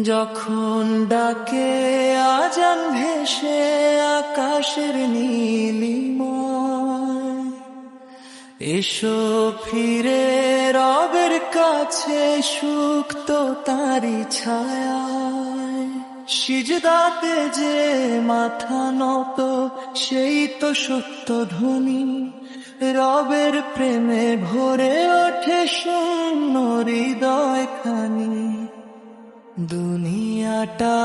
যখন ডাকে আজান ভেসে আকাশের নীলিমায়, এসো ফিরে রবের কাছে, সুখ তো তারি ছায়ায়। সিজদাতে যে মাথা নত সেই তো সত্য ধ্বনি, রবের প্রেমে ভরে ওঠে শূন্য হৃদয় খানি। দুনিয়াটা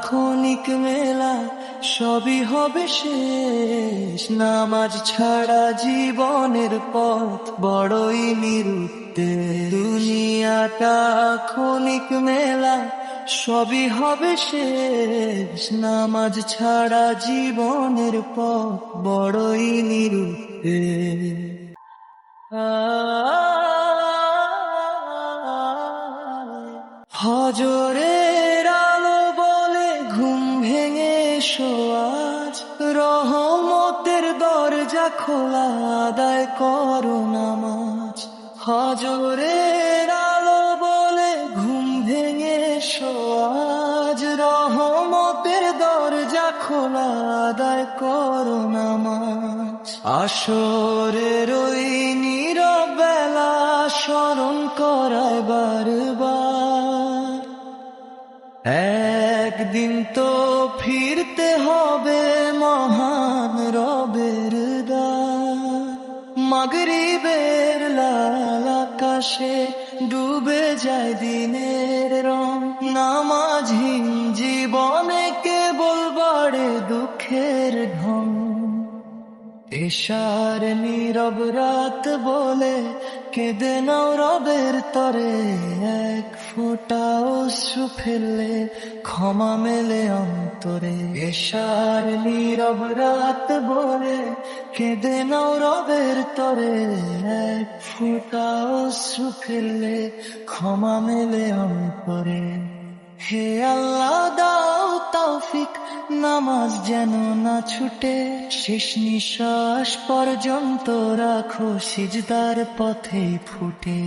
ক্ষণিক মেলা, সবই হবে শেষ, নামাজ ছাড়া জীবনের পথ বড়ই নিরুদ্দেশ। দুনিয়াটা ক্ষণিক মেলা, সবই হবে শেষ, নামাজ ছাড়া জীবনের পথ বড়ই নিরুদ্দেশ। ফজরের আলো বলে ঘুম ভেঙে এসো আজ, রহমতের দরজা খোলা, আদায় করো নামাজ। ফজরের আলো বলে ঘুম ভেঙে এসো আজ, রহমতের দরজা খোলা, আদায় করো নামাজ। আসরের ওই নীরব বেলা স্মরণ করায় বারবার, একদিন তো ফিরতে হবে মহান রবের দ্বার। মাগরিবের লাল আকাশে ডুবে যায় দিনের রং, নামাজহীন জীবনে কেবল বাড়ে দুঃখের ঢং। এশার নীরব রাত বলে কেঁদে নাও রবের তরে, এক ফোঁটা অশ্রু ফেললে ক্ষমা মেলে অন্তরে। এশার নীরব রাত বলে কেঁদে নাও রবের তরে, এক ফোঁটা অশ্রু ফেললে ক্ষমা মেলে অন্তরে। হে আল্লাহ দাও তৌফিক, নামাজ যেন না ছুটে, শেষ নিঃশ্বাস পর্যন্ত রাখো সিজদার পথে ফুটে।